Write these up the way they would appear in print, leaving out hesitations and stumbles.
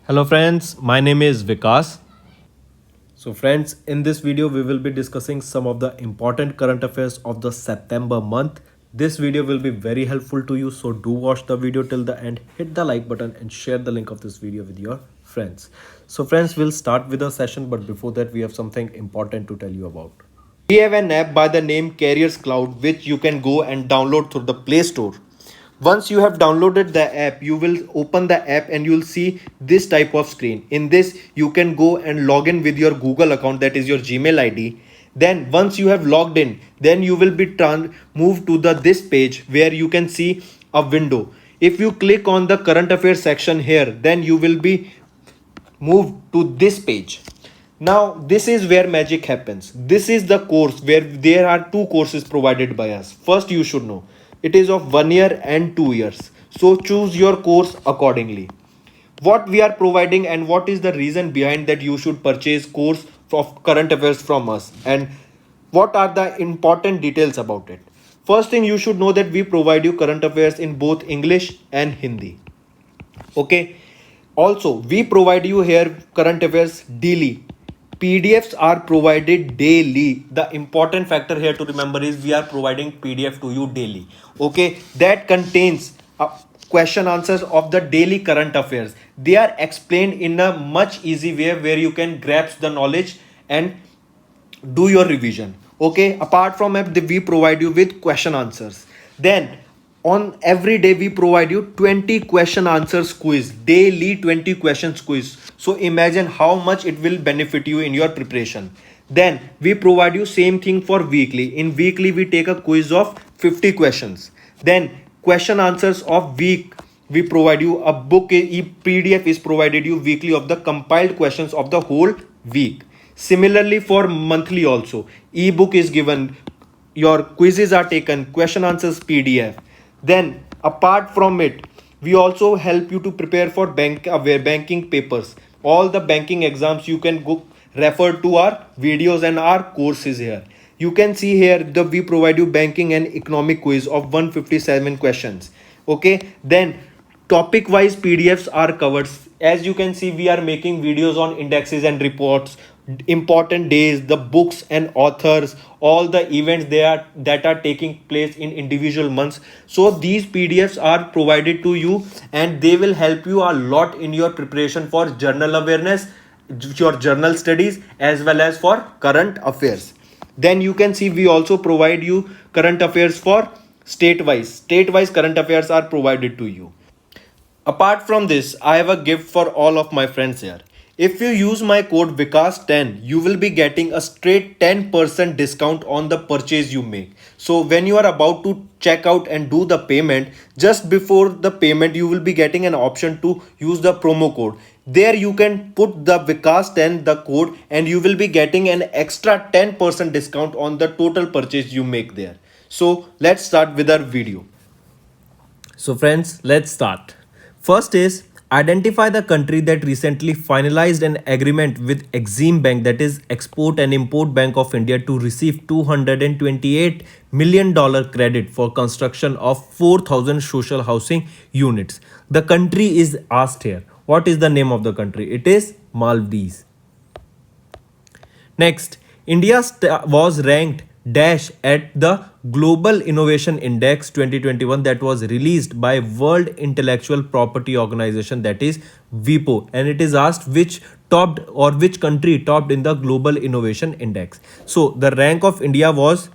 Hello friends, my name is Vikas. So friends, in this video we will be discussing some of the important current affairs of the September month. This video will be very helpful to you, so do watch the video till the end, hit the like button and share the link of this video with your friends. So friends, we'll start with the session, but before that we have something important to tell you about. We have an app by the name Carriers Cloud which you can go and download through the Play Store. Once you have downloaded the app, you will open the app and you will see this type of screen. In this, you can go and log in with your Google account, that is your Gmail ID. Then once you have logged in, then you will be moved to the this page where you can see a window. If you click on the current affairs section here, then you will be moved to this page. Now this is where magic happens. This is the course where there are two courses provided by us. First, you should know it is of 1 year and 2 years, so choose your course accordingly. What we are providing and what is the reason behind that you should purchase course of current affairs from us, and what are the important details about it. First thing, you should know that we provide you current affairs in both English and Hindi. Okay, also we provide you here current affairs daily. PDFs are provided daily. The important factor here to remember is we are providing PDF to you daily. Okay, that contains question answers of the daily current affairs. They are explained in a much easy way where you can grasp the knowledge and do your revision. Okay, apart from app, we provide you with question answers. Then on every day we provide you 20 question answers quiz, daily 20 questions quiz. So imagine how much it will benefit you in your preparation. Then we provide you same thing for weekly. In weekly we take a quiz of 50 questions. Then question answers of week, we provide you a book. PDF is provided you weekly of the compiled questions of the whole week. Similarly for monthly also, ebook is given, your quizzes are taken, question answers PDF. Then apart from it, we also help you to prepare for banking papers. All the banking exams you can go refer to our videos and our courses here. You can see here the we provide you banking and economic quiz of 157 questions. Okay, then topic wise PDFs are covered. As you can see, we are making videos on indexes and reports, important days, the books and authors, all the events that are taking place in individual months. So these PDFs are provided to you and they will help you a lot in your preparation for journal awareness, your journal studies, as well as for current affairs. Then you can see we also provide you current affairs for state wise current affairs are provided to you. Apart from this, I have a gift for all of my friends here. If you use my code Vikas10, you will be getting a straight 10% discount on the purchase you make. So when you are about to check out and do the payment, just before the payment, you will be getting an option to use the promo code. There you can put the Vikas10, the code, and you will be getting an extra 10% discount on the total purchase you make there. So let's start with our video. So friends, let's start. First is identify the country that recently finalized an agreement with Exim Bank, that is Export and Import Bank of India, to receive $228 million credit for construction of 4,000 social housing units. The country is asked here. What is the name of the country? It is Maldives. Next, India was ranked dash at the Global Innovation Index 2021 that was released by World Intellectual Property Organization, that is WIPO, and it is asked which topped or which country topped in the Global Innovation Index. So the rank of India was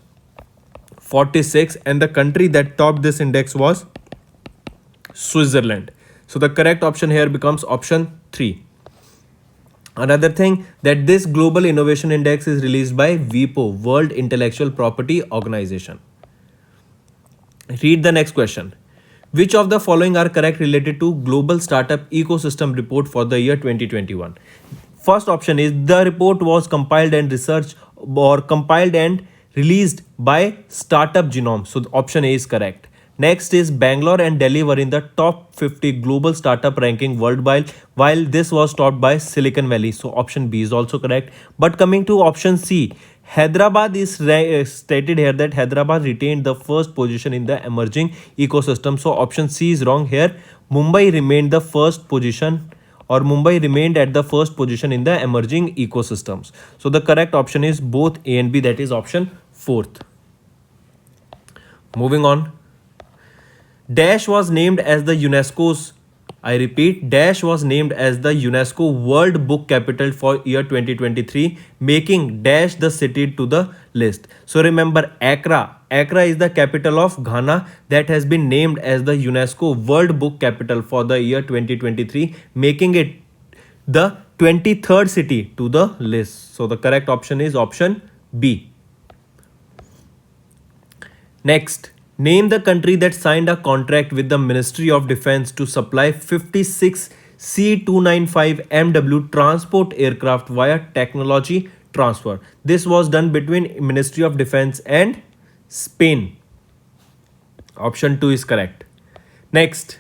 46 and the country that topped this index was Switzerland. So the correct option here becomes option 3. Another thing, that this Global Innovation Index is released by WIPO, World Intellectual Property Organization. Read the next question. Which of the following are correct related to Global Startup Ecosystem Report for the year 2021? First option is the report was compiled and released by Startup Genome. So option A is correct. Next is Bangalore and Delhi were in the top 50 global startup ranking worldwide, while this was topped by Silicon Valley. So option B is also correct. But coming to option C, Hyderabad is stated here that Hyderabad retained the first position in the emerging ecosystem. So option C is wrong here. Mumbai remained the first position or Mumbai remained at the first position in the emerging ecosystems? So the correct option is both A and B, that is option fourth. Moving on. Dash was named as the UNESCO's, I repeat, Dash was named as the UNESCO World Book Capital for year 2023, making Dash the city to the list. So remember Accra. Accra is the capital of Ghana that has been named as the UNESCO World Book Capital for the year 2023, making it the 23rd city to the list. So the correct option is option B. Next, name the country that signed a contract with the Ministry of Defense to supply 56 C-295MW transport aircraft via technology transfer. This was done between Ministry of Defense and Spain. Option 2 is correct. Next,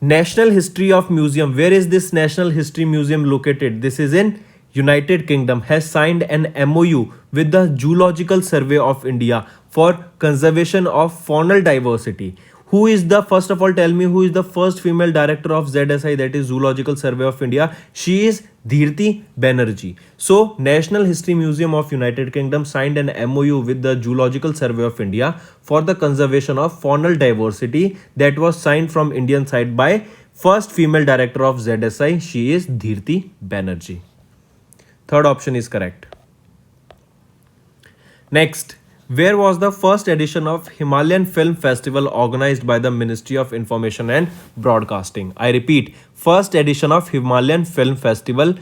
National History of Museum. Where is this National History Museum located? This is in United Kingdom. Has signed an MOU with the Zoological Survey of India for conservation of faunal diversity. Who is the, first of all, tell me who is the first female director of ZSI, that is Zoological Survey of India? She is Dheerti Banerjee. So National History Museum of United Kingdom signed an MOU with the Zoological Survey of India for the conservation of faunal diversity, that was signed from Indian side by first female director of ZSI. She is Dheerti Banerjee. Third option is correct. Next, where was the first edition of Himalayan Film Festival organized by the Ministry of Information and Broadcasting? I repeat, first edition of Himalayan Film Festival,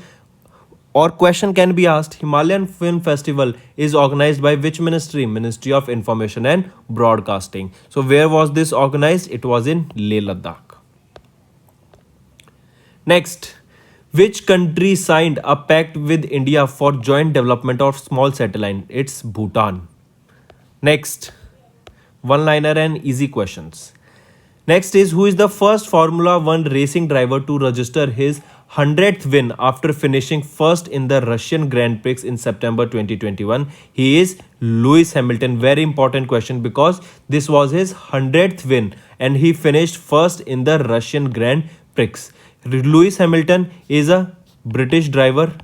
or question can be asked, Himalayan Film Festival is organized by which ministry? Ministry of Information and Broadcasting. So where was this organized? It was in Leh Ladakh. Next, which country signed a pact with India for joint development of small satellite? It's Bhutan. Next, one-liner and easy questions. Next is, who is the first Formula 1 racing driver to register his 100th win after finishing first in the Russian Grand Prix in September 2021? He is Lewis Hamilton. Very important question because this was his 100th win and he finished first in the Russian Grand Prix. Lewis Hamilton is a British driver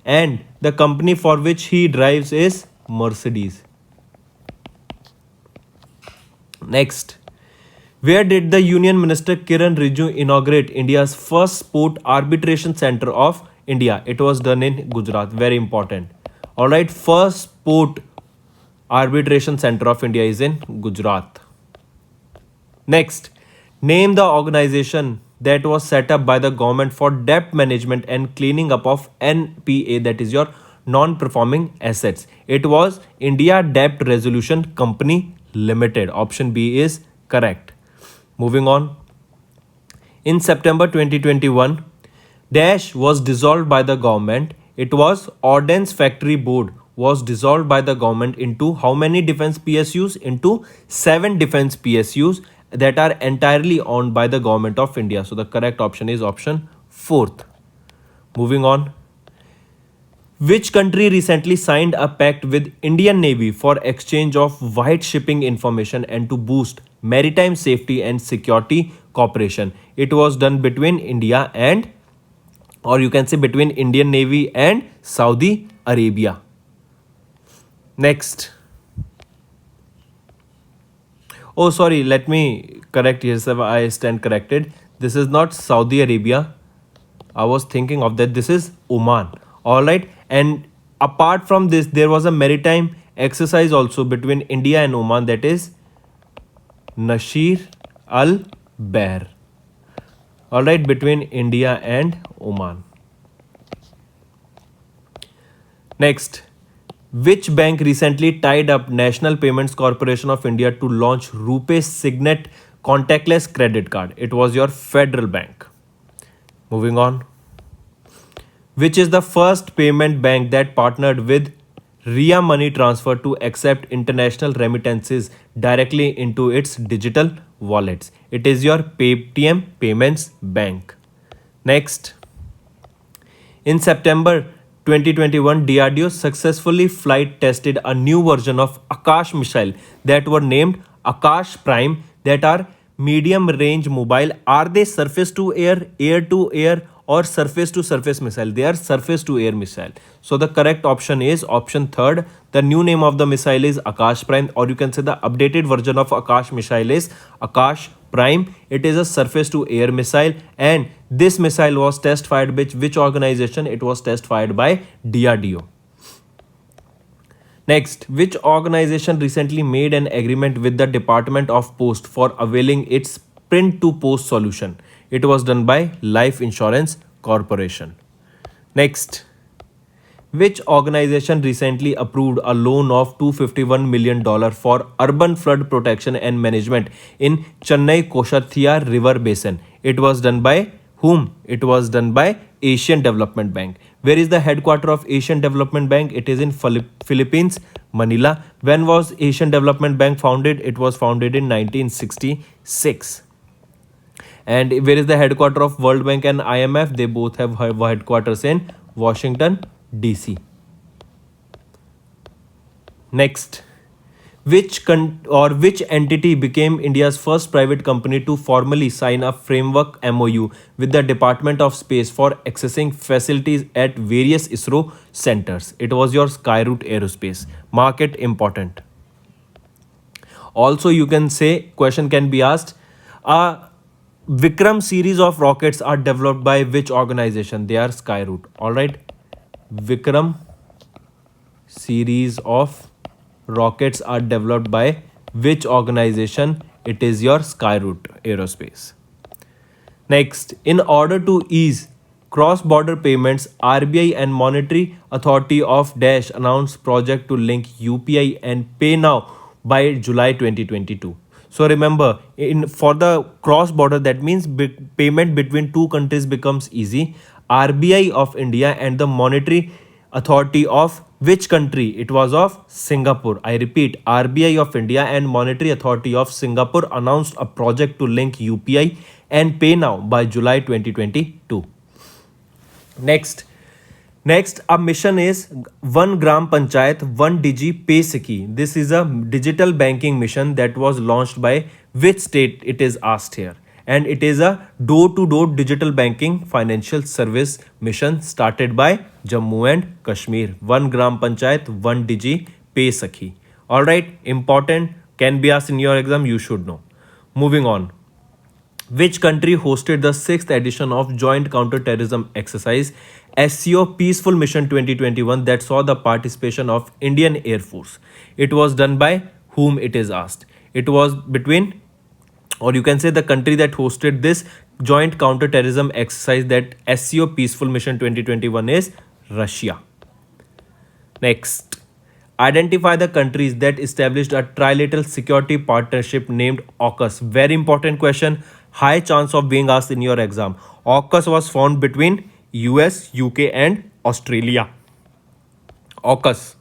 and the company for which he drives is Mercedes. Next, where did the Union Minister Kiran Rijiju inaugurate India's first sport arbitration center of India? It was done in Gujarat. Very important. Alright, first sport arbitration center of India is in Gujarat. Next, name the organization that was set up by the government for debt management and cleaning up of NPA, that is your non-performing assets. It was India Debt Resolution Company Limited. Option B is correct. Moving on. In September 2021, Dash was dissolved by the government. It was Ordnance Factory Board was dissolved by the government into how many defense PSUs? Into 7 defense PSUs that are entirely owned by the government of India. So the correct option is option 4th. Moving on. Which country recently signed a pact with Indian Navy for exchange of white shipping information and to boost maritime safety and security cooperation? It was done between India and, or you can say between Indian Navy and Saudi Arabia. Next. Oh, sorry, let me correct here. I stand corrected. This is not Saudi Arabia. I was thinking of that. This is Oman. Alright. And apart from this, there was a maritime exercise also between India and Oman, that is Nasir Al Bahr. Alright, between India and Oman. Next, which bank recently tied up National Payments Corporation of India to launch RuPay Signet contactless credit card? It was your Federal Bank. Moving on. Which is the first payment bank that partnered with Ria Money Transfer to accept international remittances directly into its digital wallets? It is your Paytm Payments Bank. Next. In September 2021, DRDO successfully flight tested a new version of Akash missile that were named Akash Prime, that are medium range mobile, are they surface to air to air, or surface to surface missile? They are surface to air missile. So the correct option is option third. The new name of the missile is Akash Prime, or you can say the updated version of Akash missile is Akash Prime. It is a surface to air missile, and this missile was test fired by which organization? It was test fired by DRDO. Next, which organization recently made an agreement with the Department of Post for availing its print to post solution? It was done by Life Insurance Corporation. Next, which organization recently approved a loan of $251 million for urban flood protection and management in Chennai Koshathiya River Basin? It was done by whom? It was done by Asian Development Bank. Where is the headquarter of Asian Development Bank? It is in Philippines, Manila. When was Asian Development Bank founded? It was founded in 1966. And where is the headquarter of World Bank and IMF? They both have headquarters in Washington, DC. Next, which entity became India's first private company to formally sign a framework MOU with the Department of Space for accessing facilities at various ISRO centers? It was your Skyroot Aerospace. Mark it important. Also, you can say, question can be asked, Vikram series of rockets are developed by which organization? They are Skyroot. All right. Vikram series of rockets are developed by which organization? It is your Skyroot Aerospace. Next, in order to ease cross-border payments, RBI and Monetary Authority of Dash announced project to link UPI and Pay Now by July 2022. So remember, for the cross-border, that means payment between two countries becomes easy. RBI of India and the Monetary Authority of which country? It was of Singapore. I repeat, RBI of India and Monetary Authority of Singapore announced a project to link UPI and Pay Now by July 2022. Next, a mission is 1 Gram Panchayat 1 Digi Pay Sakhi. This is a digital banking mission that was launched by which state? It is asked here. And it is a door-to-door digital banking financial service mission started by Jammu and Kashmir. 1 Gram Panchayat 1 Digi Pay Sakhi. Alright, important, can be asked in your exam, you should know. Moving on. Which country hosted the 6th edition of Joint Counter-Terrorism Exercise SCO Peaceful Mission 2021 that saw the participation of Indian Air Force? It was done by whom? It is asked. It was between, or you can say the country that hosted this Joint Counter-Terrorism Exercise, that SCO Peaceful Mission 2021, is Russia. Next, identify the countries that established a trilateral security partnership named AUKUS. Very important question. High chance of being asked in your exam. AUKUS was formed between US, UK and Australia. AUKUS.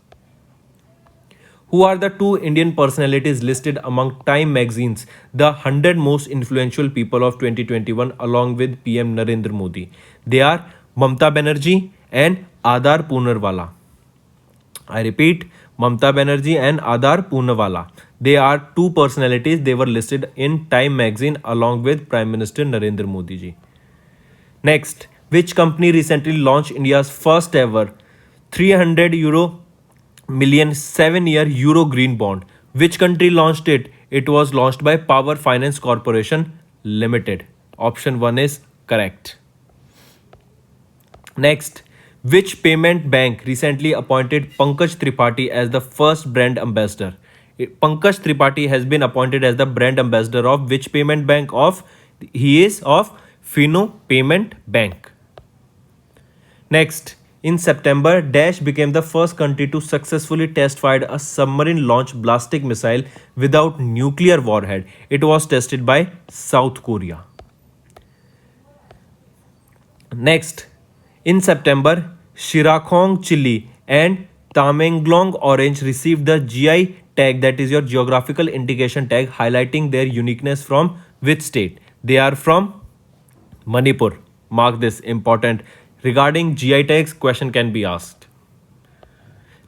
Who are the 2 Indian personalities listed among Time magazine's the 100 most influential people of 2021 along with PM Narendra Modi? They are Mamta Banerjee and Adar Poonawalla. I repeat, Mamta Banerjee and Adar Poonawalla. They are 2 personalities. They were listed in Time magazine along with Prime Minister Narendra Modi ji. Next, which company recently launched India's first ever 300 million 7-year Euro green bond? Which country launched it? It was launched by Power Finance Corporation Limited. Option 1 is correct. Next, which payment bank recently appointed Pankaj Tripathi as the first brand ambassador? Pankaj Tripathi has been appointed as the brand ambassador of which payment bank? He is of Fino Payment Bank. Next, in September, Dash became the first country to successfully test fire a submarine-launched ballistic missile without nuclear warhead. It was tested by South Korea. Next, in September, Shirakhong chili and Tamenglong orange received the GI tag, that is your geographical indication tag, highlighting their uniqueness from which state? They are from Manipur. Mark this, important. Regarding GI tags, question can be asked.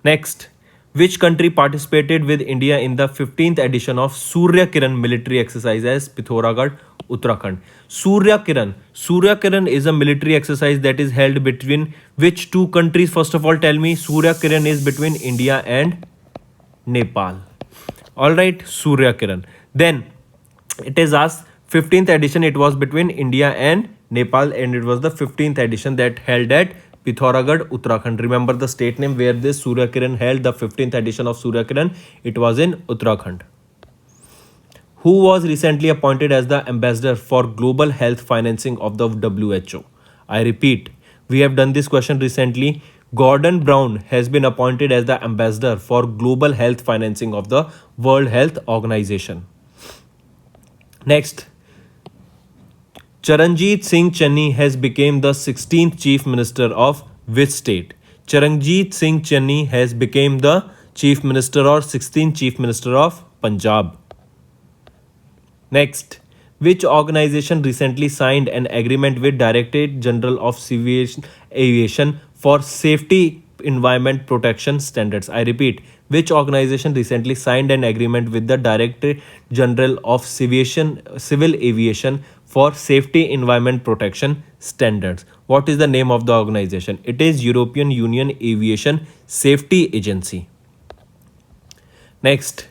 Next, Which country participated with India in the 15th edition of Surya Kiran military exercise as Pithoragarh, Uttarakhand? Surya Kiran. Surya Kiran is a military exercise that is held between which two countries? First of all, tell me. Surya Kiran is between India and Nepal. Alright, Surya Kiran. Then it is asked 15th edition, it was between India and Nepal, and it was the 15th edition that held at Pithoragarh, Uttarakhand. Remember the state name where this Surya Kiran held the 15th edition of Surya Kiran? It was in Uttarakhand. Who was recently appointed as the ambassador for global health financing of the WHO? I repeat, we have done this question recently. Gordon Brown has been appointed as the ambassador for global health financing of the World Health Organization. Next, Charanjit Singh Channi has become the 16th Chief Minister of which state? Charanjit Singh Channi has become the Chief Minister or 16th Chief Minister of Punjab. Next, which organization recently signed an agreement with Directorate General of Civil Aviation for safety environment protection standards? I repeat, which organization recently signed an agreement with the Directorate General of Civil Aviation for safety environment protection standards? What is the name of the organization? It is European Union Aviation Safety Agency. Next,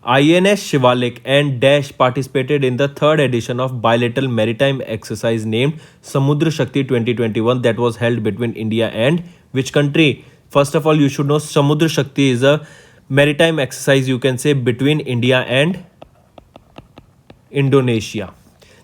INS Shivalik and Dash participated in the third edition of bilateral maritime exercise named Samudra Shakti 2021 that was held between India and which country? First of all, you should know Samudra Shakti is a maritime exercise, you can say, between India and Indonesia.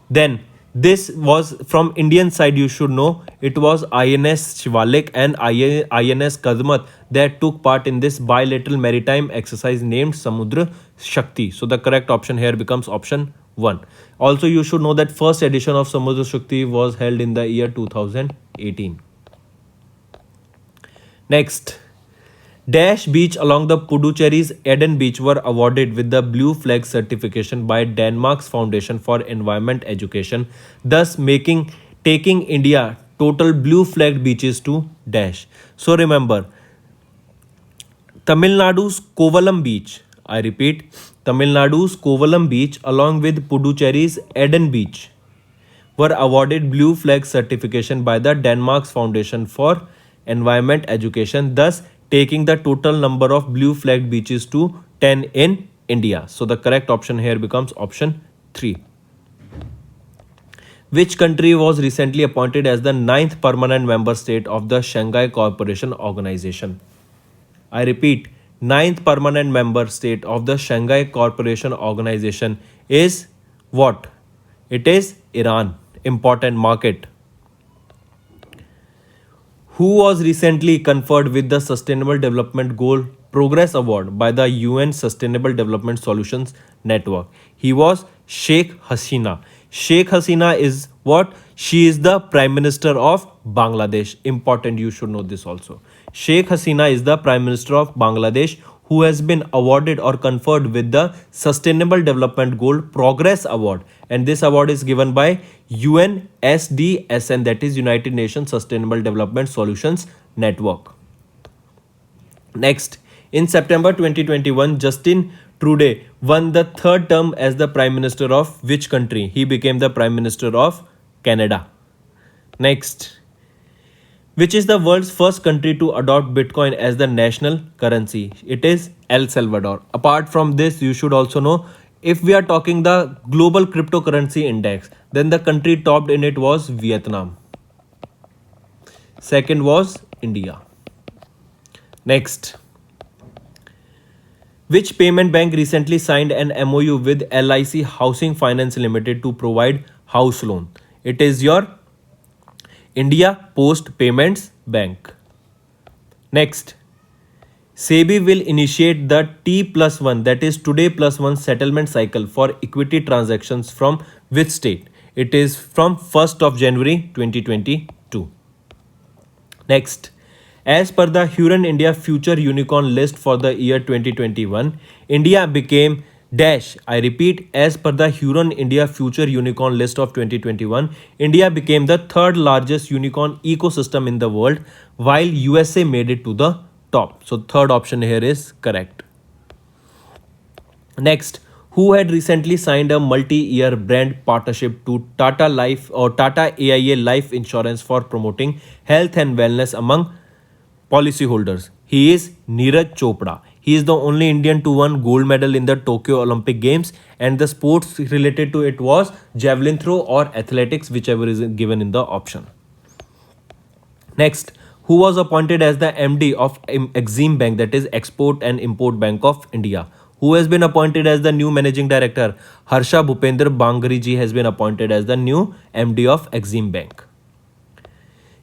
Then this was from Indian side, you should know it was INS Shivalik and INS Kadmat that took part in this bilateral maritime exercise named Samudra Shakti. So the correct option here becomes option 1. Also, you should know that first edition of Samudra Shakti was held in the year 2018. Next, Dash Beach along the Puducherry's Eden Beach were awarded with the Blue Flag certification by Denmark's Foundation for Environment Education, thus taking India total blue flagged beaches to Dash. So remember, Tamil Nadu's Kovalam Beach, I repeat, Tamil Nadu's Kovalam Beach along with Puducherry's Eden Beach were awarded Blue Flag certification by the Denmark's Foundation for Environment Education, thus taking the total number of blue flagged beaches to 10 in India. So the correct option here becomes option 3. Which country was recently appointed as the 9th permanent member state of the Shanghai Cooperation Organization? I repeat, 9th permanent member state of the Shanghai Cooperation Organization is what? It is Iran, important market. Who was recently conferred with the Sustainable Development Goal Progress Award by the UN Sustainable Development Solutions Network? He was Sheikh Hasina. Sheikh Hasina is what? She is the Prime Minister of Bangladesh. Important, you should know this also. Sheikh Hasina is the Prime Minister of Bangladesh who has been awarded or conferred with the Sustainable Development Goal Progress Award, and this award is given by UNSDSN, that is United Nations Sustainable Development Solutions Network. Next, in September 2021, Justin Trudeau won the third term as the Prime Minister of which country? He became the Prime Minister of Canada. Next, which is the world's first country to adopt Bitcoin as the national currency? It is El Salvador. Apart from this, you should also know, if we are talking the global cryptocurrency index, then the country topped in it was Vietnam. Second was India. Next, which payment bank recently signed an MOU with LIC Housing Finance Limited to provide house loan? It is your India Post Payments Bank. Next, SEBI will initiate the T+1, that is today plus one settlement cycle for equity transactions from which state? It is from 1st of January 2022. Next, as per the Hurun India Future Unicorn list for the year 2021, India became dash. I repeat, as per the Hurun India Future Unicorn list of 2021, India became the third largest unicorn ecosystem in the world, while USA made it to the top. So third option here is correct. Next, who had recently signed a multi-year brand partnership to Tata Life or Tata AIA Life Insurance for promoting health and wellness among policyholders? He is Neeraj Chopra. He is the only Indian to win gold medal in the Tokyo Olympic Games, and the sports related to it was javelin throw or athletics, whichever is given in the option. Next, who was appointed as the MD of Exim Bank, that is Export and Import Bank of India? Who has been appointed as the new managing director? Harsha Bhupender Bangari ji has been appointed as the new MD of Exim Bank.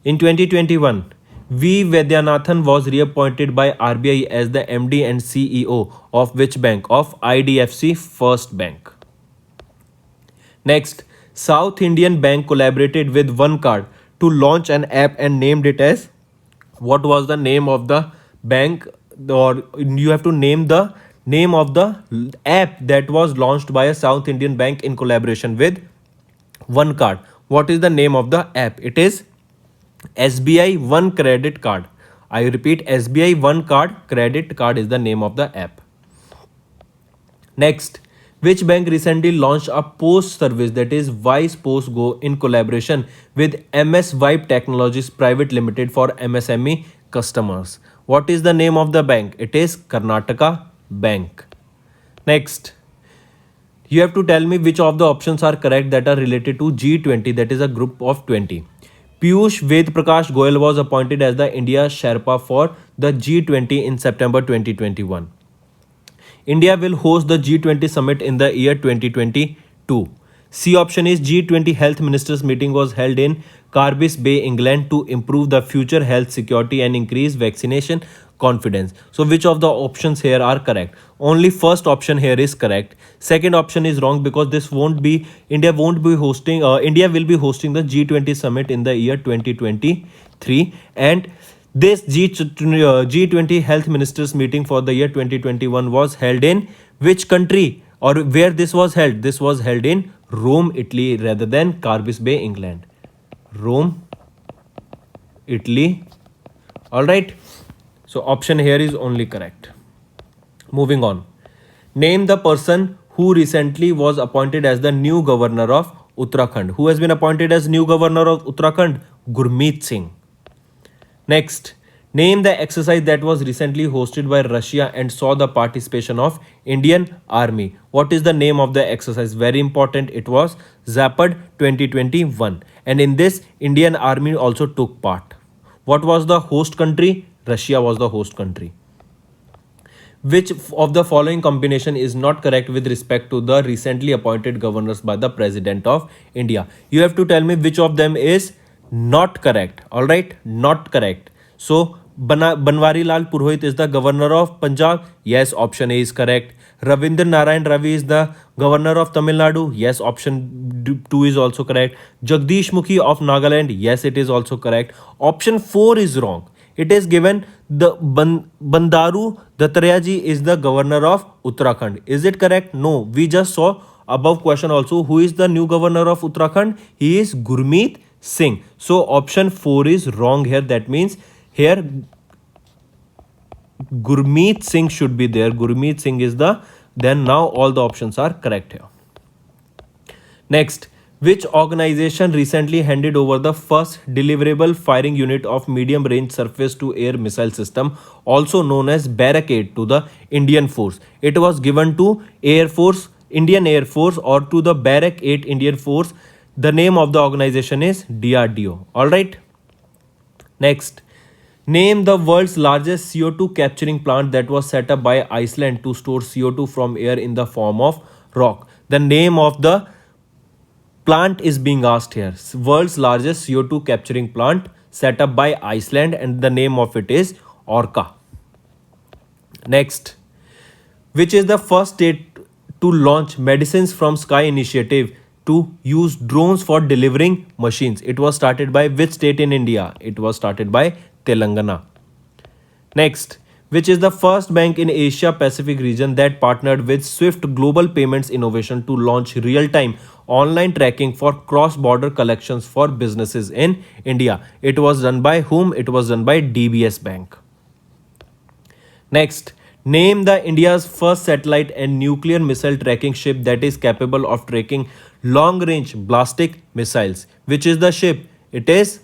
In 2021, V. Vaidyanathan was reappointed by RBI as the MD and CEO of which bank? Of IDFC First Bank. Next, South Indian Bank collaborated with One Card to launch an app and named it as, what was the name of the bank, or you have to name the name of the app that was launched by a South Indian bank in collaboration with One Card. What is the name of the app? It is SBI One Credit Card. I repeat, SBI One Card Credit Card is the name of the app. Next, which bank recently launched a post service, that is Wise Post Go, in collaboration with MS Vibe Technologies Private Limited for MSME customers? What is the name of the bank? It is Karnataka Bank. Next, you have to tell me which of the options are correct that are related to G20, that is a group of 20. Piyush Ved Prakash Goyal was appointed as the India Sherpa for the G20 in September 2021. India will host the G20 summit in the year 2022. C option is G20 health ministers meeting was held in Carbis Bay, England to improve the future health security and increase vaccination confidence. So which of the options here are correct? Only first option here is correct. Second option is wrong because this won't be, India will be hosting the G20 summit in the year 2023, and this G20 health ministers meeting for the year 2021 was held in which country, or where this was held? This was held in Rome, Italy rather than Carbis Bay, England. Rome, Italy. Alright. So option here is only correct. Moving on. Name the person who recently was appointed as the new governor of Uttarakhand. Who has been appointed as new governor of Uttarakhand? Gurmeet Singh. Next, name the exercise that was recently hosted by Russia and saw the participation of Indian Army. What is the name of the exercise? Very important. It was Zapad 2021. And in this, Indian Army also took part. What was the host country? Russia was the host country. Which of the following combination is not correct with respect to the recently appointed governors by the President of India? You have to tell me which of them is not correct. All right, not correct. So Banwari Lal Purohit is the governor of Punjab. Yes, option A is correct. Ravindra Narayan Ravi is the governor of Tamil Nadu. Yes, option 2 is also correct. Jagdish Mukhi of Nagaland. Yes, it is also correct. Option 4 is wrong. It is given the Bandaru Dattaraya is the governor of Uttarakhand. Is it correct? No. We just saw above question also. Who is the new governor of Uttarakhand? He is Gurmeet Singh. So option 4 is wrong here. That means here Gurmeet Singh should be there. Gurmeet Singh is the, then now all the options are correct here. Next, which organization recently handed over the first deliverable firing unit of medium range surface to air missile system, also known as Barrack-8, to the Indian Force? It was given to Air Force, Indian Air Force, or to the Barrack-8 Indian Force. The name of the organization is DRDO. Alright. Next, name the world's largest CO2 capturing plant that was set up by Iceland to store CO2 from air in the form of rock. The name of the plant is being asked here. World's largest CO2 capturing plant set up by Iceland, and the name of it is Orca. Next, which is the first state to launch Medicines from Sky initiative to use drones for delivering machines? It was started by which state in India? It was started by Telangana. Next, which is the first bank in Asia Pacific region that partnered with Swift Global Payments Innovation to launch real-time online tracking for cross-border collections for businesses in India? It was done by whom? It was done by DBS Bank. Next, name the India's first satellite and nuclear missile tracking ship that is capable of tracking long range ballistic missiles. Which is the ship? It is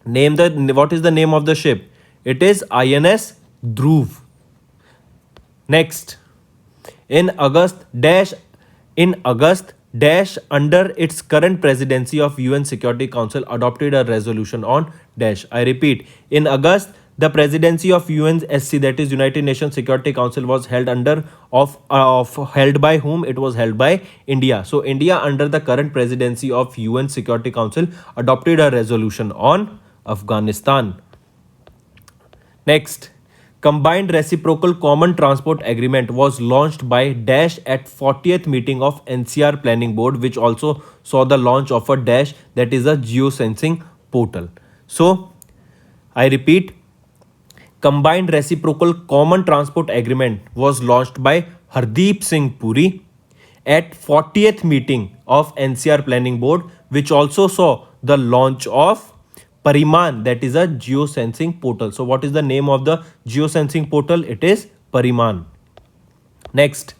name the what is the name of the ship? It is INS Dhruv. Next, in August dash under its current presidency of UN Security Council adopted a resolution on dash. I repeat, in August the presidency of UNSC, that is United Nations Security Council, was held under of held by whom? It was held by India. So India under the current presidency of UN Security Council adopted a resolution on Afghanistan. Next, combined reciprocal common transport agreement was launched by dash at 40th meeting of NCR Planning Board, which also saw the launch of a dash, that is a geosensing portal. So I repeat, combined reciprocal common transport agreement was launched by Hardeep Singh Puri at 40th meeting of NCR Planning Board, which also saw the launch of Pariman, that is a geosensing portal. So what is the name of the geosensing portal? It is Pariman. Next,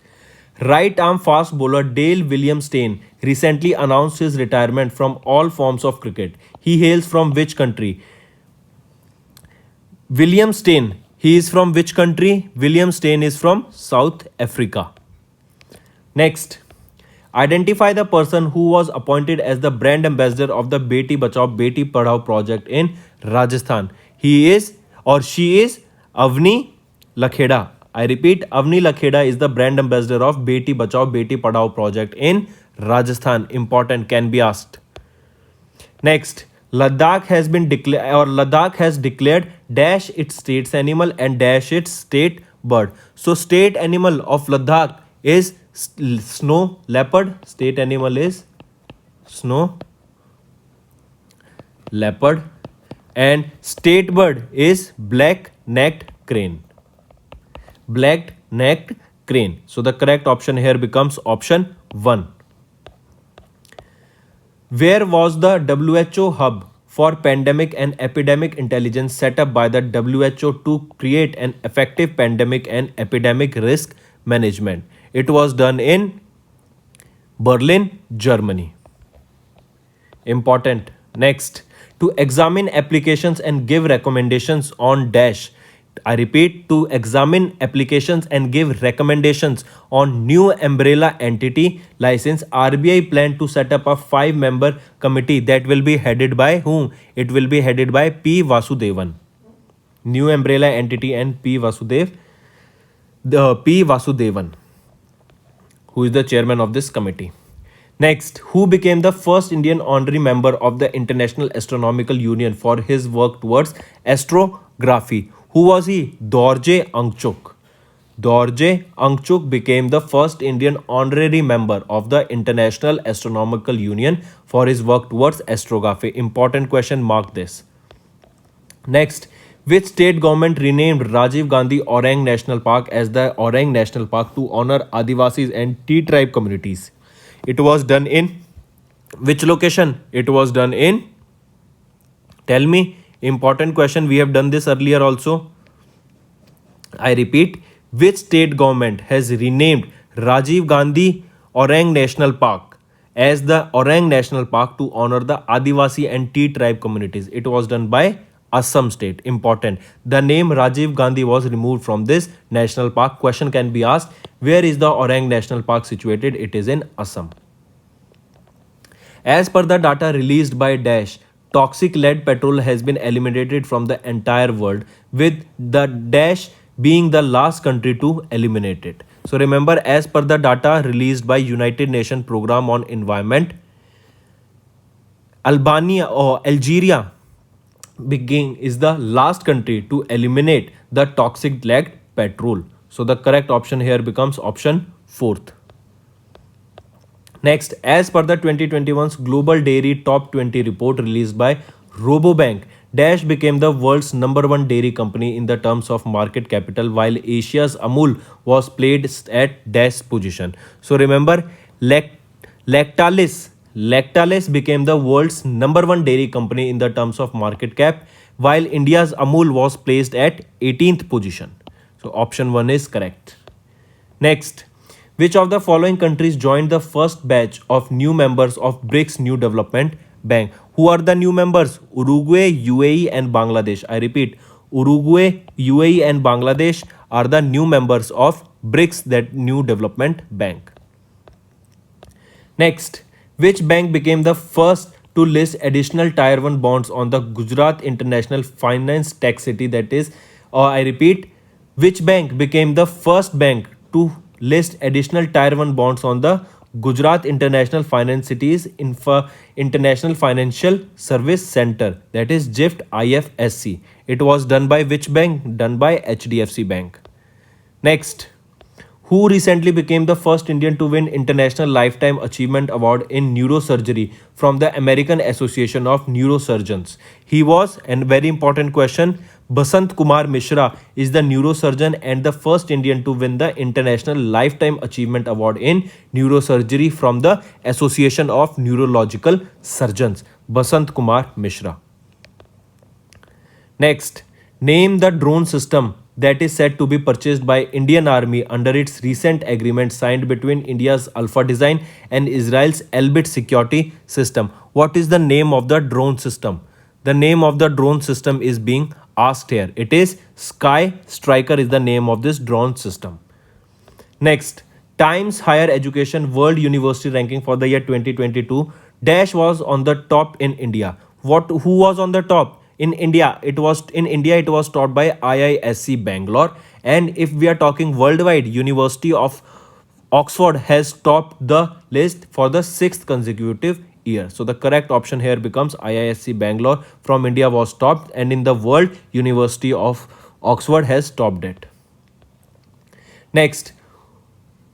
right arm fast bowler Dale Williamston recently announced his retirement from all forms of cricket. He hails from which country? Williamston, he is from which country? Williamston is from South Africa. Next, identify the person who was appointed as the brand ambassador of the Beti Bachao Beti Padhao project in Rajasthan. He is or she is Avni Lakheda. I repeat, Avni Lakheda is the brand ambassador of Beti Bachao Beti Padhao project in Rajasthan. Important, can be asked. Next, Ladakh has been declared, or Ladakh has declared dash its state's animal and dash its state bird. So state animal of Ladakh is snow leopard. State animal is snow leopard, and state bird is black-necked crane. Black-necked crane. So the correct option here becomes option 1. Where was the WHO hub for pandemic and epidemic intelligence set up by the WHO to create an effective pandemic and epidemic risk management? It was done in Berlin, Germany. Important. Next, to examine applications and give recommendations on dash. I repeat, to examine applications and give recommendations on new umbrella entity license, RBI planned to set up a 5-member committee that will be headed by whom? It will be headed by P. Vasudevan. New umbrella entity and P. Vasudevan, who is the chairman of this committee. Next, who became the first Indian honorary member of the International Astronomical Union for his work towards astrography? Who was he? Dorje Angchuk. Dorje Angchuk became the first Indian honorary member of the International Astronomical Union for his work towards astrography. Important question, mark this. Next, which state government renamed Rajiv Gandhi Orang National Park as the Orang National Park to honor Adivasis and T tribe communities? It was done in which location? It was done in, tell me, important question, we have done this earlier also. I repeat, which state government has renamed Rajiv Gandhi Orang National Park as the Orang National Park to honor the Adivasi and T tribe communities? It was done by Assam state. Important. The name Rajiv Gandhi was removed from this national park. Question can be asked, where is the Orang National Park situated? It is in Assam. As per the data released by Dash, toxic lead petrol has been eliminated from the entire world, with the Dash being the last country to eliminate it. So remember, as per the data released by United Nations Program on Environment, Algeria is the last country to eliminate the toxic lead petrol. So the correct option here becomes option 4th. Next, as per the 2021's Global Dairy Top 20 report released by Robobank, Dash became the world's #1 dairy company in the terms of market capital, while Asia's Amul was placed at Dash position. So remember, Lactalis became the world's #1 dairy company in the terms of market cap, while India's Amul was placed at 18th position. So option 1 is correct. Next, which of the following countries joined the first batch of new members of BRICS New Development Bank? Who are the new members? Uruguay, UAE and Bangladesh. I repeat, Uruguay, UAE and Bangladesh are the new members of BRICS, that new development bank. Next, which bank became the first to list additional Tier 1 bonds on the Gujarat International Finance Tech City? That is, I repeat, which bank became the first bank to list additional Tier 1 bonds on the Gujarat International Finance Cities International Financial Service Center, that is GIFT IFSC. It was done by which bank? Done by HDFC Bank. Next, who recently became the first Indian to win International Lifetime Achievement Award in Neurosurgery from the American Association of Neurosurgeons? He was, and very important question, Basant Kumar Mishra is the neurosurgeon and the first Indian to win the International Lifetime Achievement Award in Neurosurgery from the Association of Neurological Surgeons. Basant Kumar Mishra. Next, name the drone system that is said to be purchased by Indian Army under its recent agreement signed between India's Alpha Design and Israel's Elbit security system. What is the name of the drone system? The name of the drone system is being asked here. It is Sky Striker is the name of this drone system. Next, Times Higher Education World University Ranking for the year 2022. Dash was on the top in India. Who was on the top? In India, it was topped by IISc Bangalore, and if we are talking worldwide, University of Oxford has topped the list for the 6th consecutive year. So the correct option here becomes IISc Bangalore from India was topped, and in the world, University of Oxford has topped it. Next,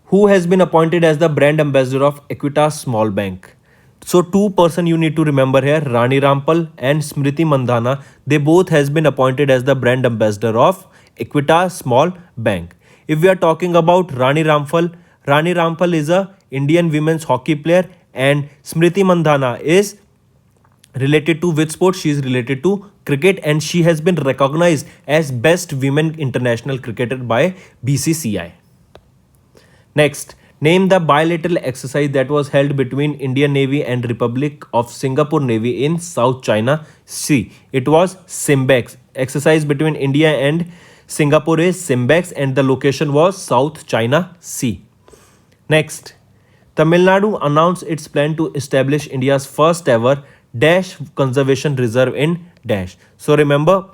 who has been appointed as the brand ambassador of Equitas Small Bank? So two person you need to remember here, Rani Rampal and Smriti Mandhana. They both has been appointed as the brand ambassador of Equitas Small Bank. If we are talking about Rani Rampal is a Indian women's hockey player, and Smriti Mandhana is related to which sport? She is related to cricket, and she has been recognized as best women international cricketer by BCCI. Next, name the bilateral exercise that was held between Indian Navy and Republic of Singapore Navy in South China Sea. It was SIMBEX. Exercise between India and Singapore is SIMBEX, and the location was South China Sea. Next, Tamil Nadu announced its plan to establish India's first ever Dash Conservation Reserve in Dash. So remember,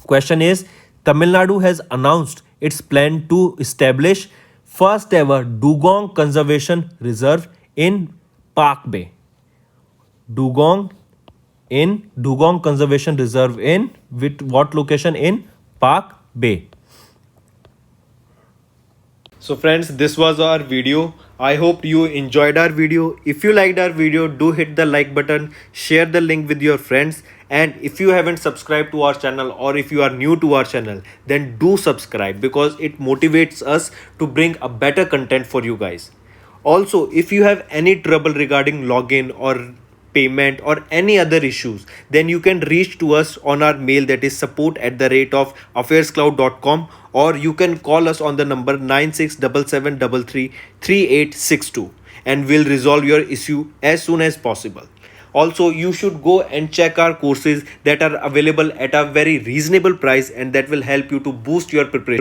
question is, Tamil Nadu has announced its plan to establish first ever Dugong Conservation Reserve in Park Bay. Dugong Conservation Reserve in with what location? In Park Bay. So friends, this was our video. I hope you enjoyed our video. If you liked our video, do hit the like button, share the link with your friends, and if you haven't subscribed to our channel, or if you are new to our channel, then do subscribe, because it motivates us to bring a better content for you guys. Also, if you have any trouble regarding login or payment or any other issues, then you can reach to us on our mail, that is support@affairscloud.com, or you can call us on the number 9677333862, and we'll resolve your issue as soon as possible. Also, you should go and check our courses that are available at a very reasonable price, and that will help you to boost your preparation.